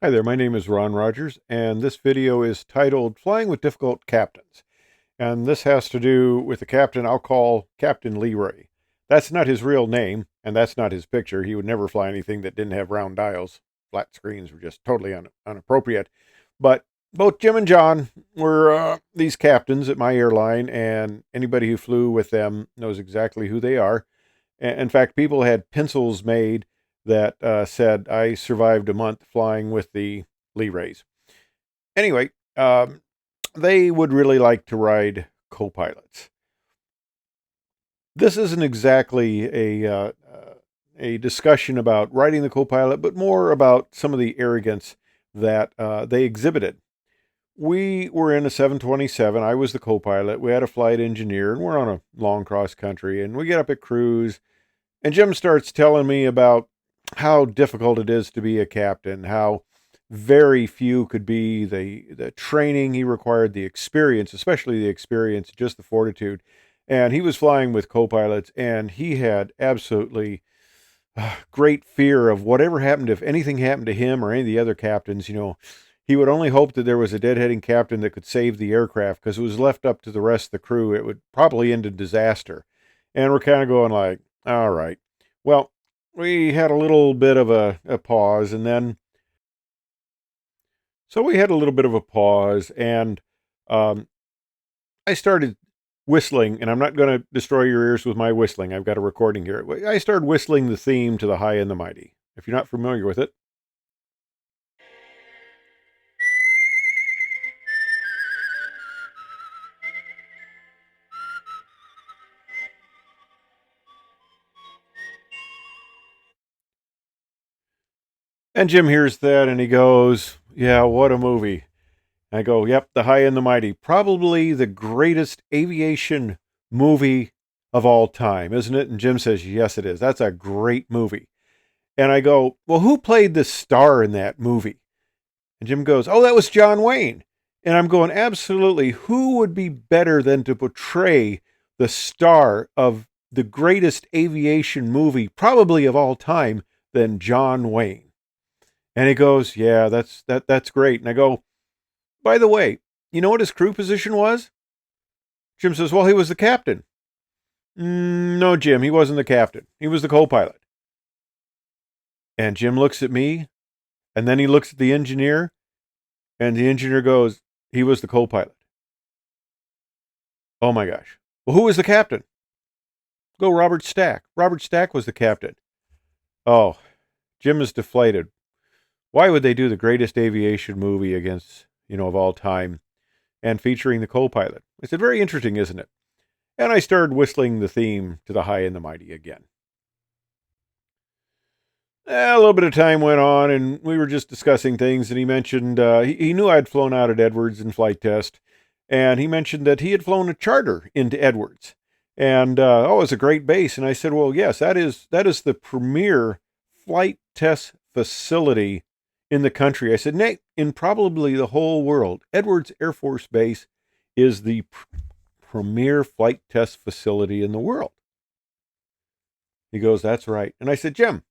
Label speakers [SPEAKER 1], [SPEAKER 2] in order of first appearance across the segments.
[SPEAKER 1] Hi there, my name is Ron Rogers, and this video is titled Flying with Difficult Captains. And this has to do with the captain I'll call Captain Leray. That's not his real name, and that's not his picture. He would never fly anything that didn't have round dials. Flat screens were just totally inappropriate. But both Jim and John were these captains at my airline, and anybody who flew with them knows exactly who they are. In fact, people had pencils made that said, I survived a month flying with the Learays. Anyway, they would really like to ride co-pilots. This isn't exactly a discussion about riding the co-pilot, but more about some of the arrogance that they exhibited. We were in a 727. I was the co-pilot. We had a flight engineer, and we're on a long cross country. And we get up at cruise, and Jim starts telling me about how difficult it is to be a captain, how very few could be, the training he required, the experience, especially the experience, just the fortitude. And he was flying with co-pilots, and he had absolutely great fear of whatever happened. If anything happened to him or any of the other captains, he would only hope that there was a deadheading captain that could save the aircraft, because it was left up to the rest of the crew, it would probably end in disaster. And we're kind of going like, all right. Well, we had a little bit of a pause, and then we had a little bit of a pause, and I started whistling, and I'm not going to destroy your ears with my whistling. I've got a recording here. I started whistling the theme to The High and the Mighty. If you're not familiar with it. And Jim hears that, and he goes, yeah, what a movie. I go, yep, The High and the Mighty. Probably the greatest aviation movie of all time, isn't it? And Jim says, yes, it is. That's a great movie. And I go, well, who played the star in that movie? And Jim goes, oh, that was John Wayne. And I'm going, absolutely. Who would be better than to portray the star of the greatest aviation movie, probably of all time, than John Wayne? And he goes, yeah, that's great. And I go, by the way, you know what his crew position was? Jim says, well, he was the captain. No, Jim, he wasn't the captain. He was the co-pilot. And Jim looks at me, and then he looks at the engineer, and the engineer goes, he was the co-pilot. Oh my gosh. Well, who was the captain? Go Robert Stack. Robert Stack was the captain. Oh, Jim is deflated. Why would they do the greatest aviation movie against, of all time, and featuring the co-pilot? I said, very interesting, isn't it? And I started whistling the theme to The High and the Mighty again. A little bit of time went on, and we were just discussing things, and he mentioned he knew I'd flown out at Edwards in flight test, and he mentioned that he had flown a charter into Edwards. And, it was a great base. And I said, well, yes, that is the premier flight test facility in the country. I said, Nate, in probably the whole world, Edwards Air Force Base is the premier flight test facility in the world. He goes, that's right. And I said, Jim,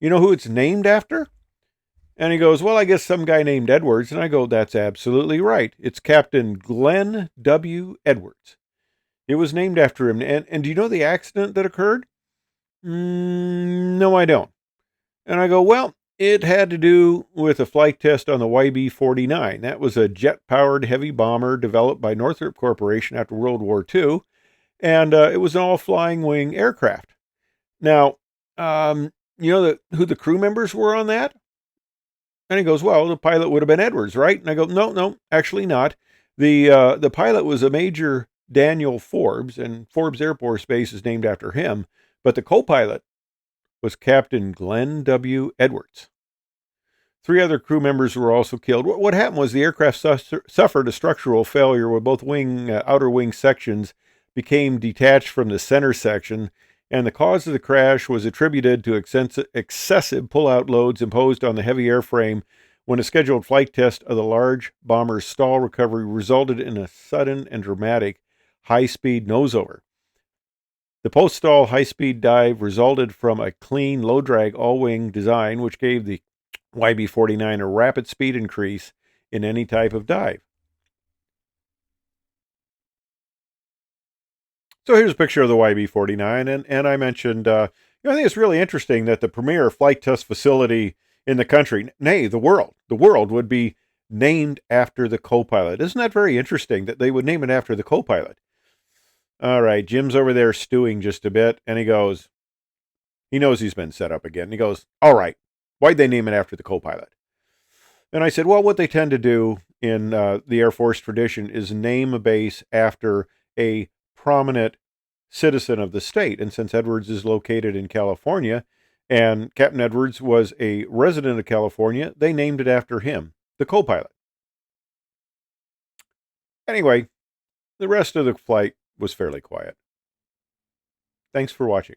[SPEAKER 1] you know who it's named after? And he goes, well, I guess some guy named Edwards. And I go, that's absolutely right. It's Captain Glenn W. Edwards. It was named after him. And do you know the accident that occurred? No, I don't. And I go, well, it had to do with a flight test on the YB-49. That was a jet-powered heavy bomber developed by Northrop Corporation after World War II. And it was an all-flying wing aircraft. Now, you know who the crew members were on that? And he goes, well, the pilot would have been Edwards, right? And I go, no, actually not. The pilot was a Major Daniel Forbes, and Forbes Air Force Base is named after him. But the co-pilot was Captain Glenn W. Edwards. 3 other crew members were also killed. What happened was the aircraft suffered a structural failure where both outer wing sections became detached from the center section, and the cause of the crash was attributed to excessive pull-out loads imposed on the heavy airframe when a scheduled flight test of the large bomber's stall recovery resulted in a sudden and dramatic high-speed nose-over. The post-stall high-speed dive resulted from a clean, low-drag all-wing design, which gave the YB-49 a rapid speed increase in any type of dive. So here's a picture of the YB-49, and I mentioned, I think it's really interesting that the premier flight test facility in the country, nay, the world would be named after the co-pilot. Isn't that very interesting that they would name it after the co-pilot? All right, Jim's over there stewing just a bit, and he knows he's been set up again. He goes, all right, why'd they name it after the co-pilot? And I said, well, what they tend to do in the Air Force tradition is name a base after a prominent citizen of the state. And since Edwards is located in California and Captain Edwards was a resident of California, they named it after him, the co pilot. Anyway, the rest of the flight was fairly quiet. Thanks for watching.